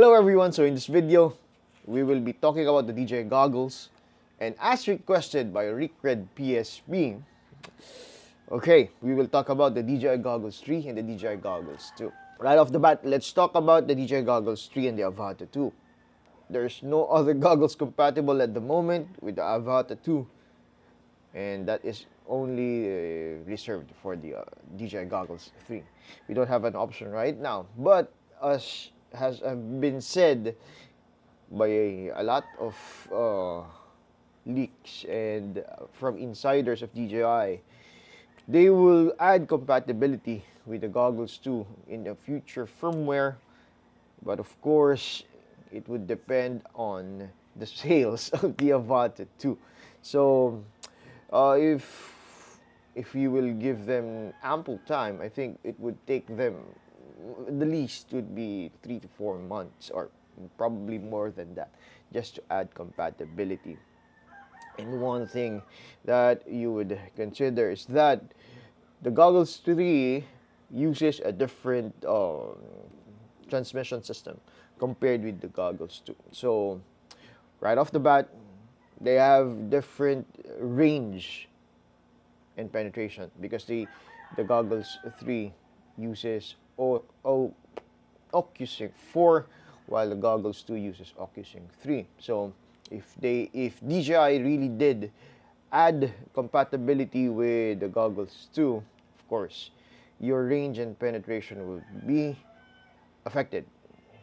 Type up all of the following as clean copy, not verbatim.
Hello everyone, so in this video, we will be talking about the DJI goggles, and as requested by Rickred PSP, okay, we will talk about the DJI Goggles 3 and the DJI Goggles 2. Right off the bat, let's talk about the DJI Goggles 3 and the Avata 2. There's no other goggles compatible at the moment with the Avata 2, and that is only reserved for the DJI Goggles 3. We don't have an option right now, but as has been said by a lot of leaks and from insiders of DJI, they will add compatibility with the goggles 2 in the future firmware, but of course it would depend on the sales of the Avata 2. So if you will give them ample time, I think it would take them, the least would be 3 to 4 months, or probably more than that, just to add compatibility. And one thing that you would consider is that the Goggles 3 uses a different transmission system compared with the Goggles 2. So right off the bat, they have different range and penetration because the Goggles 3 uses OcuSync 4, while the Goggles 2 uses OcuSync 3. So if DJI really did add compatibility with the Goggles 2, of course, your range and penetration will be affected.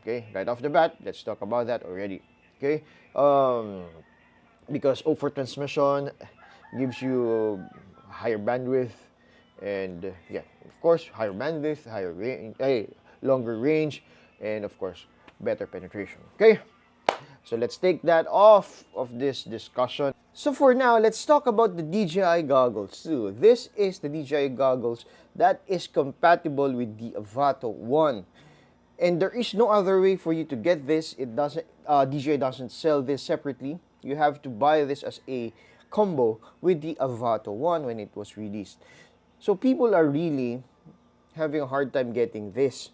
Okay, right off the bat, let's talk about that already. Okay, because O4 transmission gives you higher bandwidth, and yeah, of course, higher bandwidth, higher range, longer range, and of course, better penetration. Okay, so let's take that off of this discussion. So for now, let's talk about the DJI goggles 2. This is the DJI goggles that is compatible with the Avata 1. And there is no other way for you to get this. It doesn't, DJI doesn't sell this separately. You have to buy this as a combo with the Avata 1 when it was released. So people are really having a hard time getting this.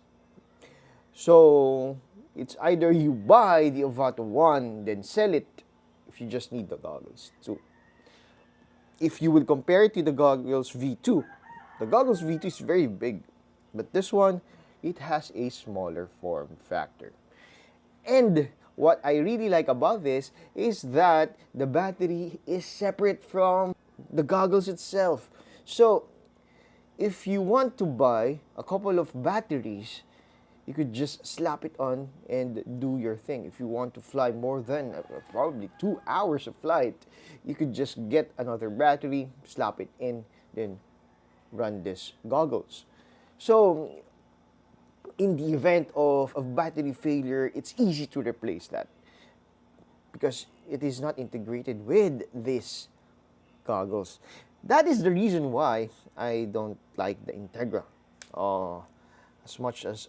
So it's either you buy the Avata 1, then sell it if you just need the goggles 2. If you will compare it to the Goggles V2, the Goggles V2 is very big, but this one, it has a smaller form factor. And what I really like about this is that the battery is separate from the goggles itself. So if you want to buy a couple of batteries, you could just slap it on and do your thing. If you want to fly more than probably 2 hours of flight, you could just get another battery, slap it in, then run this goggles. So in the event of battery failure, it's easy to replace that because it is not integrated with these goggles. That is the reason why I don't like the Integra. As much as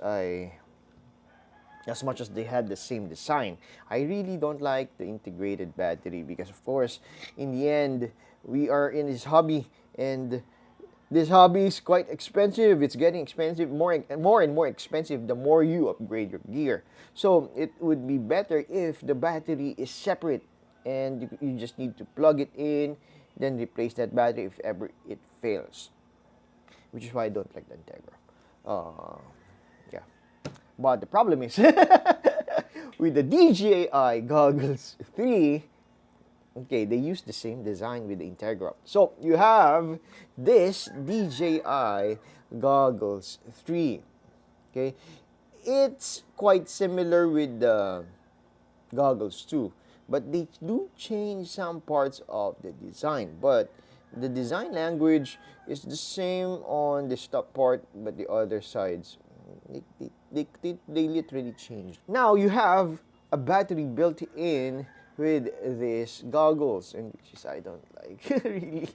they had the same design, I really don't like the integrated battery because, of course, in the end, we are in this hobby, and this hobby is quite expensive. It's getting expensive, more and more expensive the more you upgrade your gear. So it would be better if the battery is separate and you just need to plug it in, then replace that battery if ever it fails. Which is why I don't like the Integra. Yeah. But the problem is, with the DJI Goggles 3, okay, they use the same design with the Integra. So you have this DJI Goggles 3. Okay, it's quite similar with the Goggles 2, but they do change some parts of the design. But the design language is the same on this top part, but the other sides, they literally changed. Now you have a battery built in with these goggles, and which is I don't like really.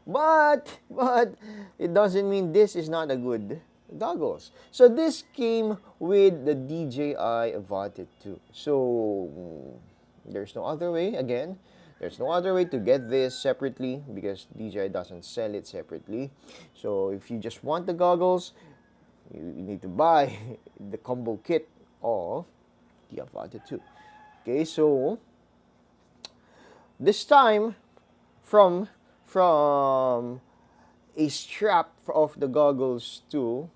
but it doesn't mean this is not a good goggles. So this came with the DJI Avata 2. So there's no other way. Again, there's no other way to get this separately because DJI doesn't sell it separately. So if you just want the goggles, you need to buy the combo kit of the Avata 2. Okay, so this time from from a strap of the goggles 2,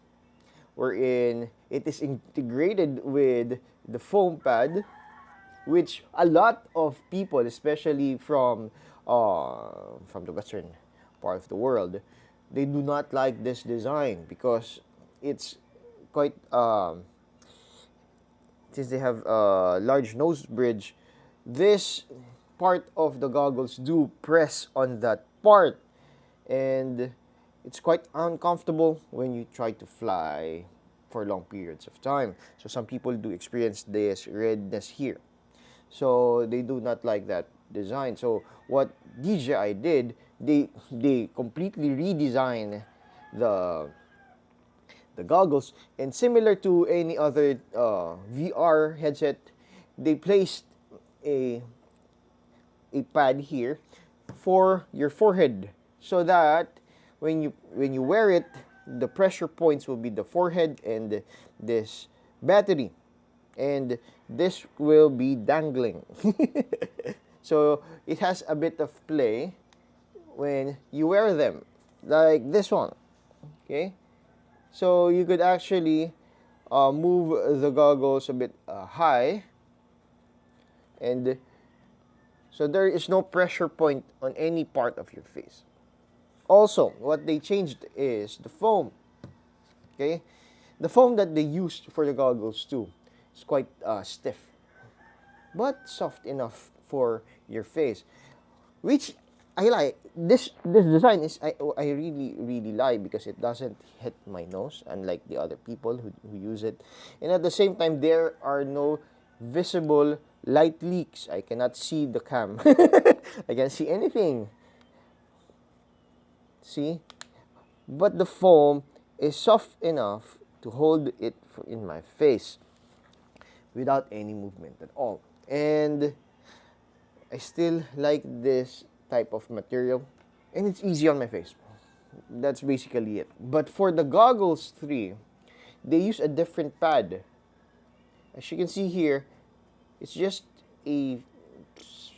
wherein it is integrated with the foam pad, which a lot of people, especially from the western part of the world, they do not like this design because it's quite since they have a large nose bridge, this part of the goggles do press on that part, and it's quite uncomfortable when you try to fly for long periods of time. So some people do experience this redness here. So they do not like that design. So what DJI did, they completely redesigned the goggles, and similar to any other VR headset, they placed a pad here for your forehead, so that when you wear it, the pressure points will be the forehead and this battery, and this will be dangling. So it has a bit of play when you wear them, like this one. Okay, so you could actually move the goggles a bit high, and so there is no pressure point on any part of your face. Also, what they changed is the foam. Okay, the foam that they used for the goggles too is quite stiff, but soft enough for your face, which I like. This design is I really like, because it doesn't hit my nose, unlike the other people who use it, and at the same time there are no visible light leaks. I cannot see the cam. I can't see anything. See, but the foam is soft enough to hold it in my face without any movement at all. And I still like this type of material, and it's easy on my face. That's basically it. But for the goggles 3, they use a different pad. As you can see here, it's just it's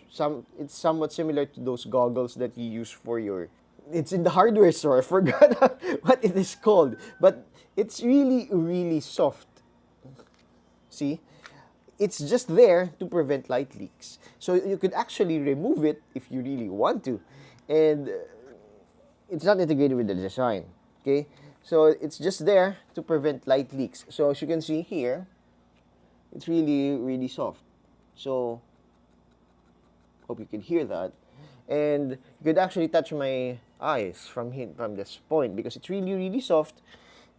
somewhat similar to those goggles that you use for your, it's in the hardware store. I forgot what it is called, but it's really soft. See? It's just there to prevent light leaks. So you could actually remove it if you really want to. And it's not integrated with the design. Okay? So it's just there to prevent light leaks. So as you can see here, it's really soft. So hope you can hear that. And you could actually touch my eyes from this point, because it's really soft,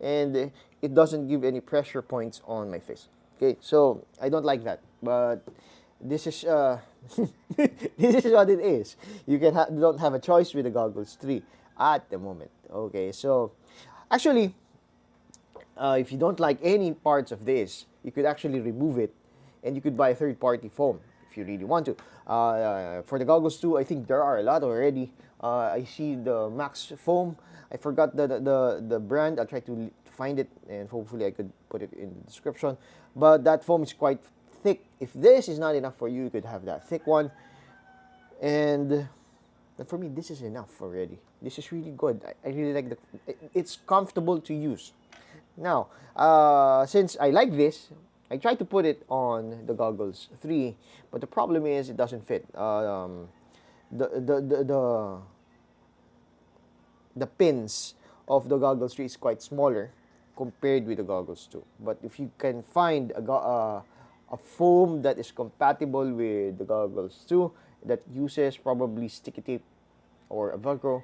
and it doesn't give any pressure points on my face. Okay, so I don't like that, but this is this is what it is. You don't have a choice with the goggles 3 at the moment. Okay, so actually, if you don't like any parts of this, you could actually remove it, and you could buy a third-party foam if you really want to. For the goggles 2, I think there are a lot already. I see the Max foam. I forgot the brand. I'll try to find it, and hopefully I could put it in the description. But that foam is quite thick. If this is not enough for you, you could have that thick one. And for me, this is enough already. This is really good. I really like it's comfortable to use. Now, since I like this, I tried to put it on the goggles 3, but the problem is it doesn't fit. The pins of the goggles 3 is quite smaller compared with the goggles 2. But if you can find a foam that is compatible with the goggles 2, that uses probably sticky tape or a Velcro,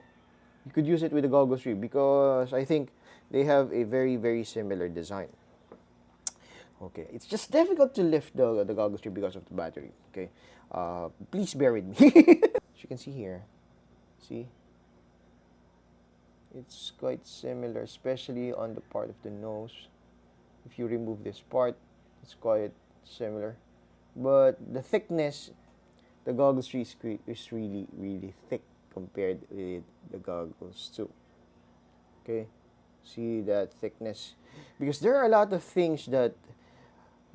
you could use it with the goggles 3, because I think they have a very similar design. Okay, it's just difficult to lift the goggles 3 because of the battery. Okay, please bear with me. As you can see here, see, it's quite similar, especially on the part of the nose. If you remove this part, it's quite similar, but the thickness, the goggles 3 is really thick compared with the goggles 2. Okay, see that thickness, because there are a lot of things that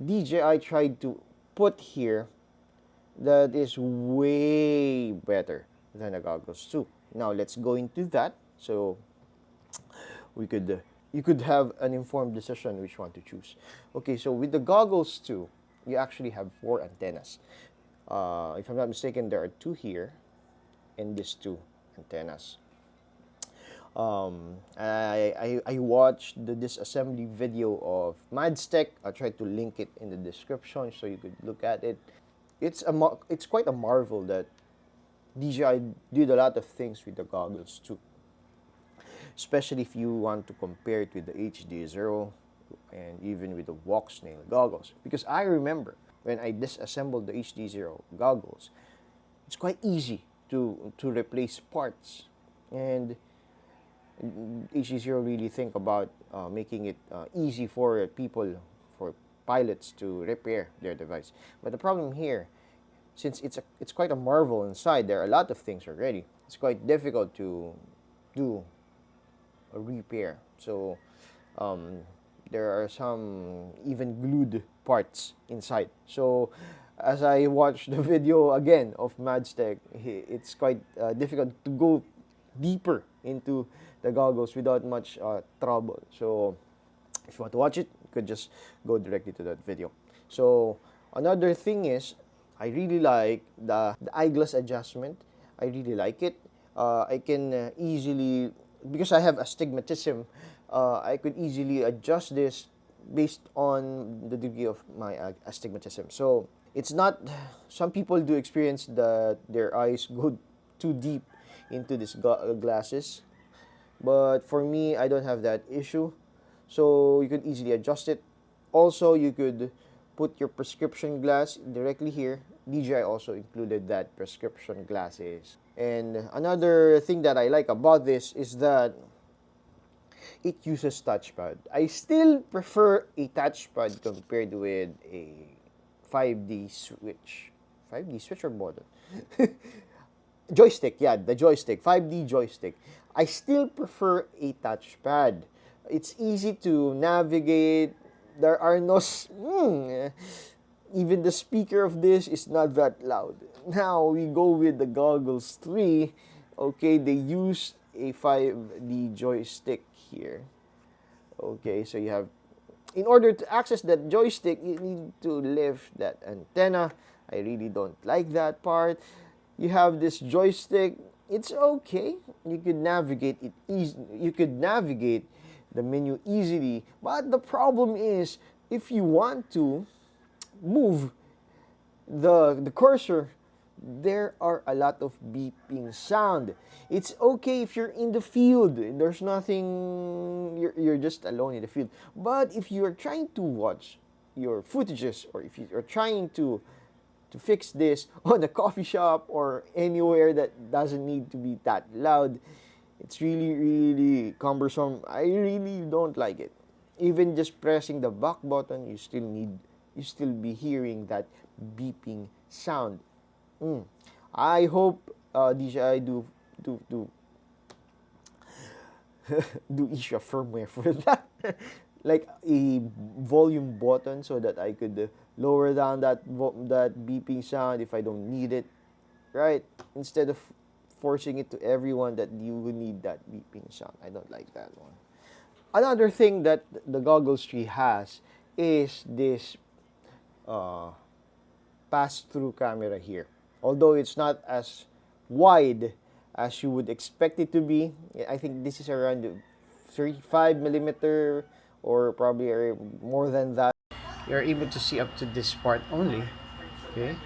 DJI tried to put here that is way better than the goggles 2. Now let's go into that, so we could you could have an informed decision which one to choose. Okay, so with the goggles 2, you actually have 4 antennas. If I'm not mistaken, there are 2 here and these 2 antennas. I watched the disassembly video of Madstech. I'll try to link it in the description so you could look at it. It's quite a marvel that DJI did a lot of things with the goggles too. Especially if you want to compare it with the HD0 and even with the walk snail goggles. Because I remember when I disassembled the HD0 goggles, it's quite easy to replace parts. And HD0 really think about making it easy for people, for pilots to repair their device. But the problem here, since it's quite a marvel inside, there are a lot of things already. It's quite difficult to do a repair. So there are some even glued parts inside. So as I watched the video again of Madstech, it's quite difficult to go deeper into the goggles without much trouble. So if you want to watch it, you could just go directly to that video. So another thing is, I really like the eyeglass adjustment. I really like it. I can easily, because I have astigmatism, I could easily adjust this based on the degree of my astigmatism. So it's not, some people do experience that their eyes go too deep into these glasses, but for me, I don't have that issue. So you could easily adjust it. Also, you could put your prescription glass directly here. DJI also included that prescription glasses. And another thing that I like about this is that it uses touchpad. I still prefer a touchpad compared with a 5D switch. 5D switch or button? Joystick, yeah, the joystick, 5D joystick. I still prefer a touchpad. It's easy to navigate. There are no... even the speaker of this is not that loud. Now, we go with the goggles 3. Okay, they used a 5D joystick here. Okay, so you have... In order to access that joystick, you need to lift that antenna. I really don't like that part. You have this joystick. It's okay. You could navigate it easy. You could navigate the menu easily. But the problem is, if you want to move the cursor, there are a lot of beeping sound. It's okay if you're in the field. There's nothing, you're just alone in the field. But if you're trying to watch your footages, or if you're trying to fix this on a coffee shop or anywhere that doesn't need to be that loud, it's really, really cumbersome. I really don't like it. Even just pressing the back button, you still be hearing that beeping sound. I hope DJI do issue a firmware for that, like a volume button, so that I could lower down that beeping sound if I don't need it, right? Instead of forcing it to everyone that you would need that beeping sound. I don't like that one. Another thing that the goggles 3 has is this pass-through camera here. Although it's not as wide as you would expect it to be. I think this is around 35 millimeter or probably more than that. You're able to see up to this part only. Okay,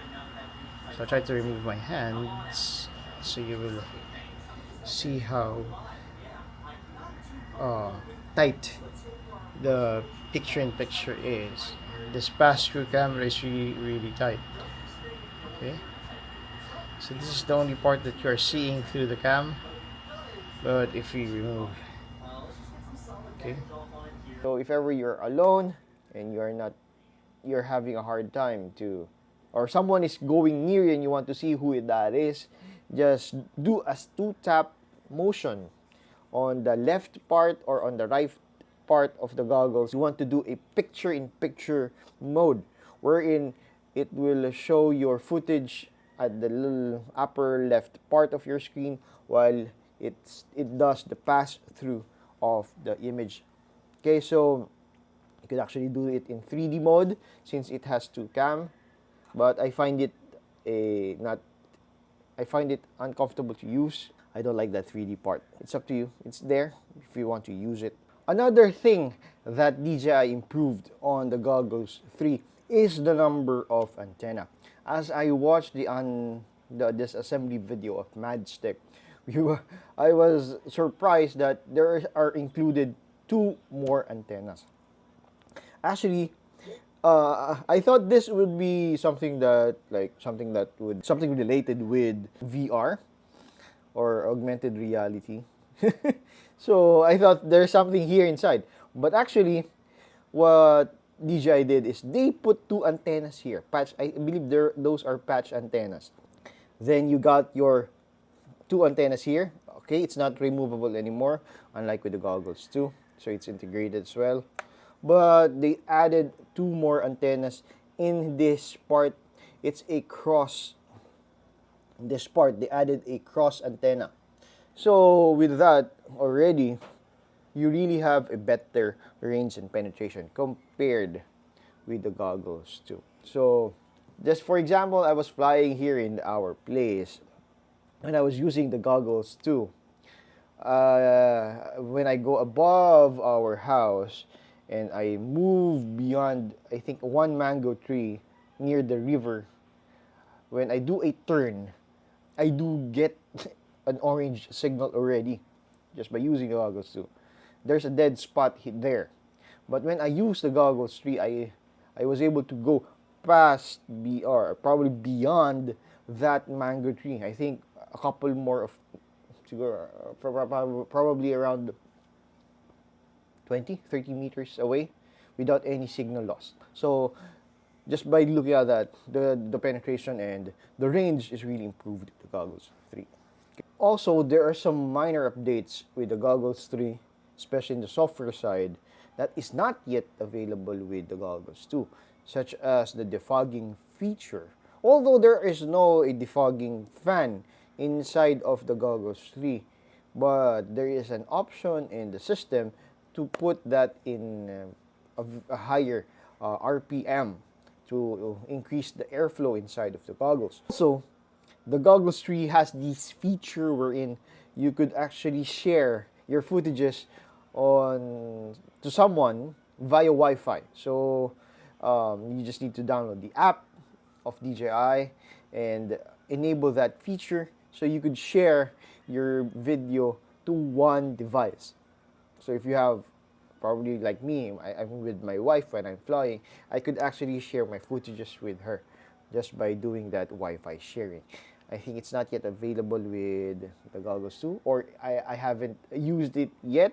so I try to remove my hands so you will see how tight the picture-in-picture is. This pass-through camera is really, really tight. Okay, so this is the only part that you are seeing through the cam. But if we remove, okay, so if ever you're alone and you're having a hard time to, or someone is going near you and you want to see who that is, just do a 2-tap motion on the left part or on the right part of the goggles, you want to do a picture-in-picture mode, wherein it will show your footage at the little upper left part of your screen while it does the pass through of the image. Okay, so you could actually do it in 3D mode since it has 2 cam, but I find it not I find it uncomfortable to use. I don't like that 3D part. It's up to you. It's there if you want to use it. Another thing that DJI improved on the Goggles 3 is the number of antenna. As I watched the disassembly video of Madstick, I was surprised that there are included 2 more antennas. Actually, I thought this would be something related with VR or augmented reality. So I thought there's something here inside. But actually, what DJI did is they put 2 antennas here. I believe those are patch antennas. Then you got your 2 antennas here. Okay, it's not removable anymore, unlike with the Goggles 2. So it's integrated as well. But they added 2 more antennas in this part. It's a cross. In this part, they added a cross antenna. So with that already, you really have a better range and penetration compared with the Goggles 2. So just for example, I was flying here in our place and I was using the Goggles 2. When I go above our house and I move beyond, I think, 1 mango tree near the river, when I do a turn, I do get an orange signal already just by using the Goggles 2. There's a dead spot there. But when I use the Goggles 3, I was able to go past or probably beyond that mango tree. I think a couple more of, probably around 20-30 meters away without any signal loss. So just by looking at that, the penetration and the range is really improved with the Goggles 3. Also, there are some minor updates with the Goggles 3, especially in the software side, that is not yet available with the Goggles 2, such as the defogging feature. Although there is no defogging fan inside of the Goggles 3, but there is an option in the system to put that in a higher RPM to increase the airflow inside of the goggles. Also, the Goggles 3 has this feature wherein you could actually share your footages to someone via Wi-Fi. So you just need to download the app of DJI and enable that feature so you could share your video to one device. So if you have, probably like me, I'm with my wife when I'm flying, I could actually share my footages with her just by doing that Wi-Fi sharing. I think it's not yet available with the Goggles 2, or I haven't used it yet.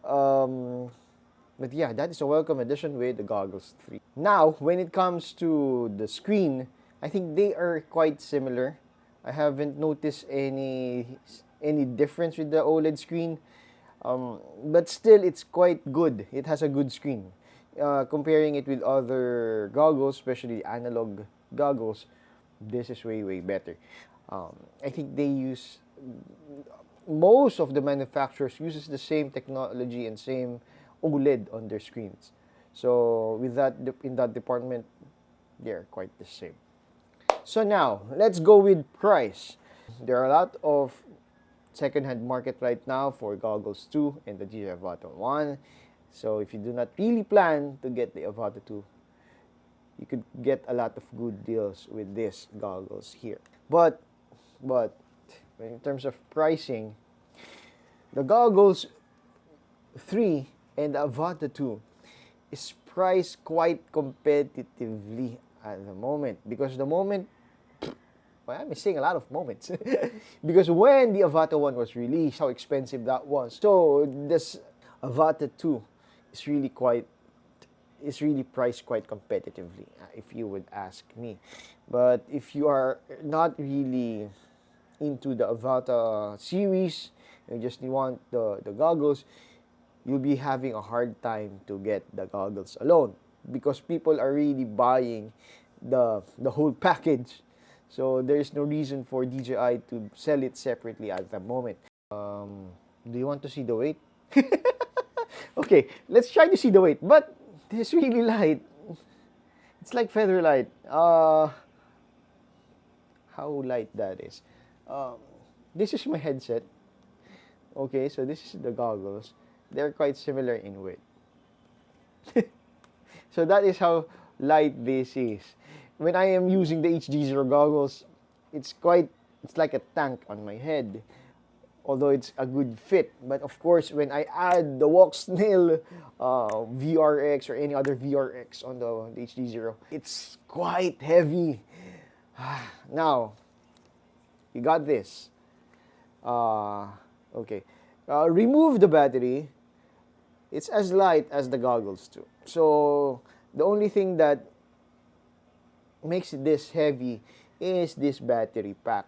But yeah, that is a welcome addition with the Goggles 3. Now, when it comes to the screen, I think they are quite similar. I haven't noticed any difference with the OLED screen. But still, it's quite good. It has a good screen. Comparing it with other goggles, especially analog goggles, this is way better. I think most of the manufacturers uses the same technology and same OLED on their screens. So with that, in that department, they're quite the same. So now, let's go with price. There are a lot of second-hand market right now for Goggles 2 and the DJI Avata 1. So if you do not really plan to get the Avata 2, you could get a lot of good deals with these goggles here. But in terms of pricing, the Goggles 3 and the Avata 2 is priced quite competitively at the moment, because well, I'm saying a lot of moments because when the Avata 1 was released, how expensive that was. So this Avata 2 is really priced quite competitively, if you would ask me. But if you are not really into the Avata series, you just want the goggles, you'll be having a hard time to get the goggles alone, because people are really buying the whole package. So there's no reason for DJI to sell it separately at the moment. Do you want to see the weight? Okay, let's try to see the weight. But this is really light. It's like feather light. How light that is. Um, this is my headset. Okay, so this is the goggles. They're quite similar in weight. So that is how light this is. When I am using the HD0 goggles, it's like a tank on my head. Although it's a good fit. But of course, when I add the Walk Snail VRX or any other VRX on the HD0, it's quite heavy. Now, you got this. Okay. Remove the battery. It's as light as the goggles too. So, the only thing that makes this heavy is this battery pack.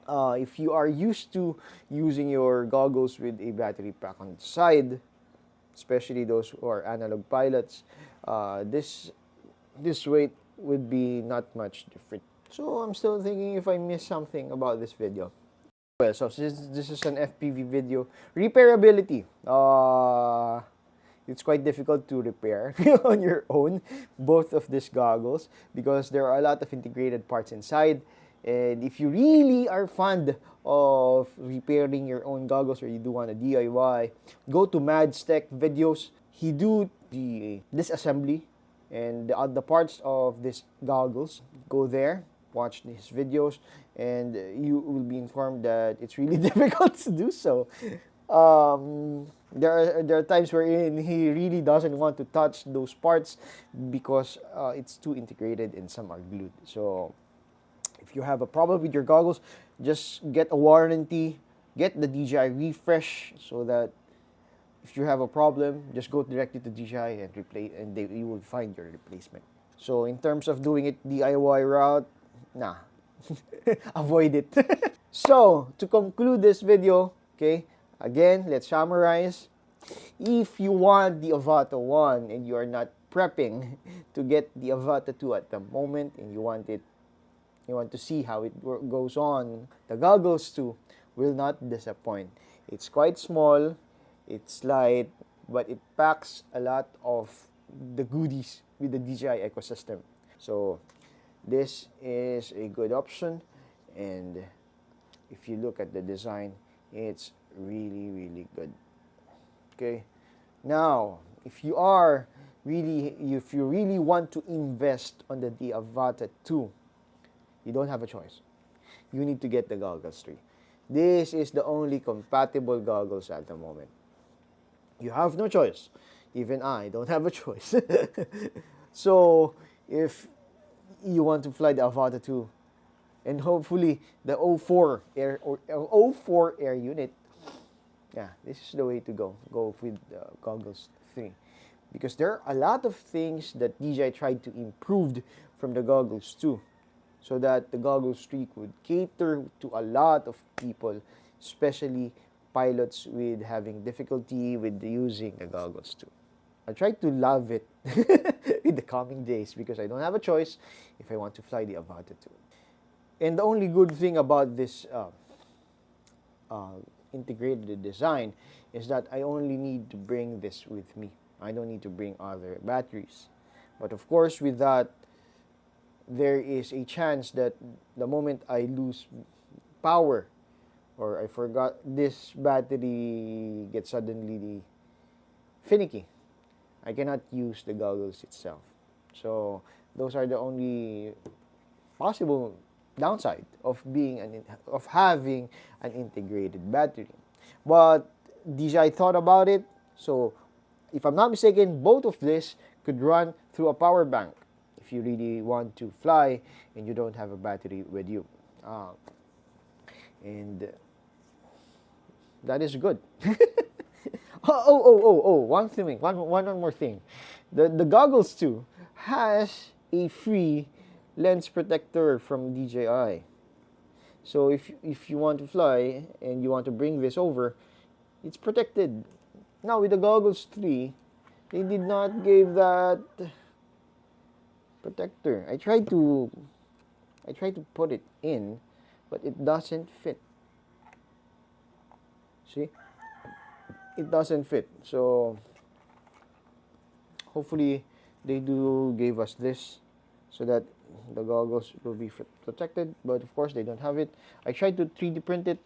If you are used to using your goggles with a battery pack on the side, especially those who are analog pilots, this weight would be not much different. So I'm still thinking if I missed something about this video. Well, so since this is an FPV video, repairability. It's quite difficult to repair on your own, both of these goggles, because there are a lot of integrated parts inside. And if you really are fond of repairing your own goggles, or you do want a DIY, go to Mad's Tech videos. He do the disassembly and the parts of these goggles. Go there, watch his videos, and you will be informed that it's really difficult to do so. There are times wherein he really doesn't want to touch those parts because it's too integrated and some are glued. So if you have a problem with your goggles, just get a warranty, get the DJI refresh, so that if you have a problem, just go directly to DJI and replace, and you will find your replacement. So in terms of doing it DIY route, nah, avoid it. So to conclude this video, okay, again, let's summarize. If you want the Avata 1 and you are not prepping to get the Avata 2 at the moment, and you want to see how it goes on, the goggles 2 will not disappoint. It's quite small, it's light, but it packs a lot of the goodies with the DJI ecosystem. So this is a good option, and if you look at the design, it's really good. Okay, now if you really want to invest on the Avata 2, you don't have a choice. You need to get the goggles 3. This is the only compatible goggles at the moment. You have no choice. Even I don't have a choice. So if you want to fly the Avata 2, and hopefully the 04 air unit, yeah, this is the way to go. Go with goggles 3. Because there are a lot of things that DJI tried to improve from the goggles 2, so that the goggles 3 could cater to a lot of people, especially pilots with having difficulty with using the goggles 2. I'll try to love it in the coming days, because I don't have a choice if I want to fly the Avata 2. And the only good thing about this integrated design is that I only need to bring this with me. I don't need to bring other batteries. But of course, with that, there is a chance that the moment I lose power, or I forgot, this battery gets suddenly finicky, I cannot use the goggles itself. So those are the only possible downside of having an integrated battery. But DJI thought about it, so if I'm not mistaken, both of this could run through a power bank if you really want to fly and you don't have a battery with you. And that is good. One more thing. The goggles too has a free lens protector from DJI. So if you want to fly and you want to bring this over, it's protected. Now with the goggles 3, they did not give that protector. I tried to put it in, but it doesn't fit. See? It doesn't fit. So hopefully they do give us this so that the goggles will be protected, but of course they don't have it. I tried to 3D print it.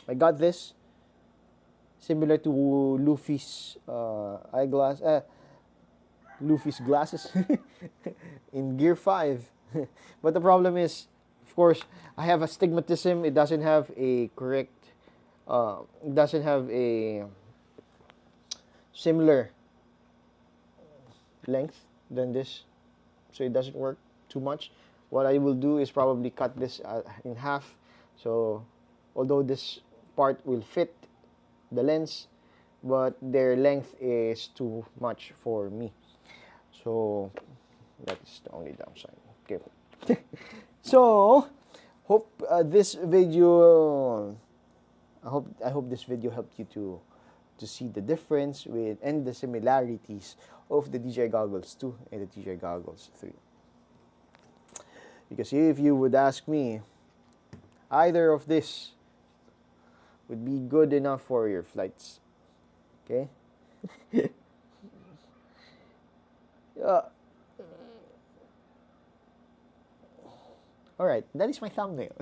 I got this similar to Luffy's Luffy's glasses in Gear 5. But the problem is, of course, I have astigmatism. It doesn't have a correct, it doesn't have a similar length than this, so it doesn't work too much. What I will do is probably cut this in half, so although this part will fit the lens, but their length is too much for me, so that is the only downside. Okay. So hope this video I hope this video helped you to see the difference with and the similarities of the DJI Goggles 2 and the DJI Goggles 3. Because if you would ask me, either of this would be good enough for your flights. Okay? Alright, that is my thumbnail.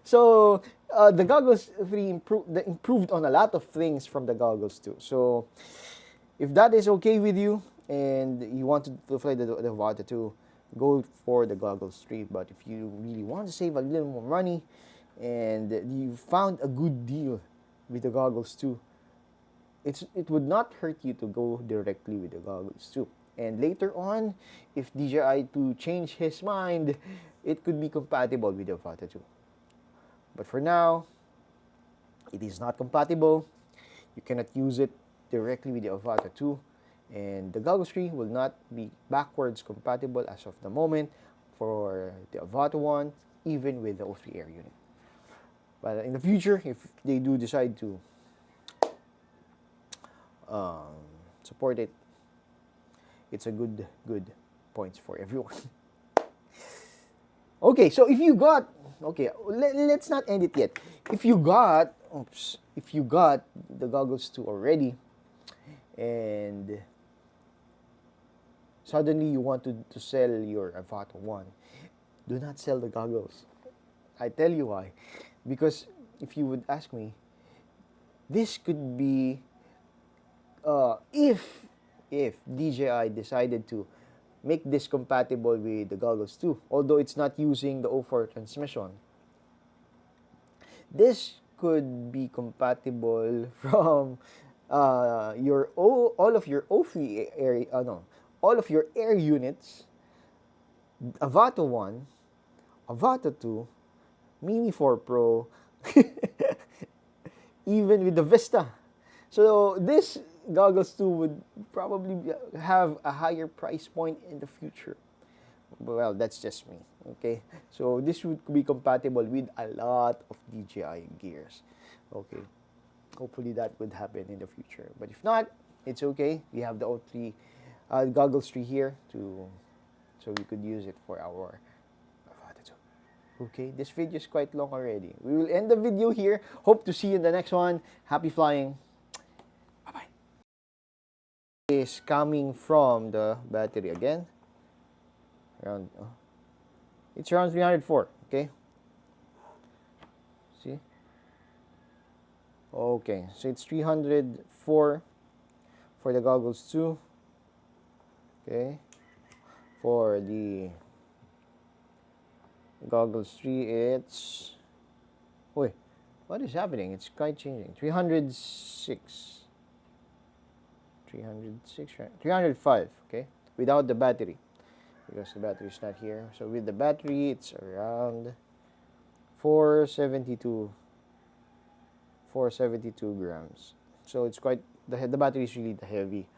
So, the Goggles 3 improved on a lot of things from the Goggles 2. So, if that is okay with you and you want to fly the Avata 2, go for the Goggles 3. But if you really want to save a little more money and you found a good deal with the Goggles 2, it would not hurt you to go directly with the Goggles 2. And later on, if DJI to change his mind, it could be compatible with the Avata 2. But for now, it is not compatible. You cannot use it directly with the Avata 2, and the Goggles 3 will not be backwards compatible as of the moment for the Avata 1, even with the O3 Air unit. But in the future, if they do decide to support it, it's a good points for everyone. Okay, so if you got, okay, let's not end it yet. If you got the Goggles 2 already, and suddenly you want to sell your Avata 1, do not sell the goggles. I tell you why. Because if you would ask me, this could be, if DJI decided to make this compatible with the Goggles 2, although it's not using the O4 transmission, this could be compatible from all of your O3 air, all of your air units, Avata 1, Avata 2, Mini 4 Pro, even with the Vista. So this Goggles 2 would probably have a higher price point in the future. Well, that's just me, okay? So this would be compatible with a lot of DJI gears, okay? Hopefully that would happen in the future. But if not, it's okay. We have the O3 Goggles 3 here so we could use it for our Avata 2. Okay, this video is quite long already. We will end the video here. Hope to see you in the next one. Happy flying. Bye-bye. Is coming from the battery again. It's around 304, okay? See? Okay, so it's 304 for the Goggles 2. Okay. For the Goggles 3, it's... Wait, what is happening? It's quite changing. 306. 306, right? 305, okay? Without the battery. Because the battery is not here. So with the battery, it's around 472 grams. So it's quite, the battery is really heavy.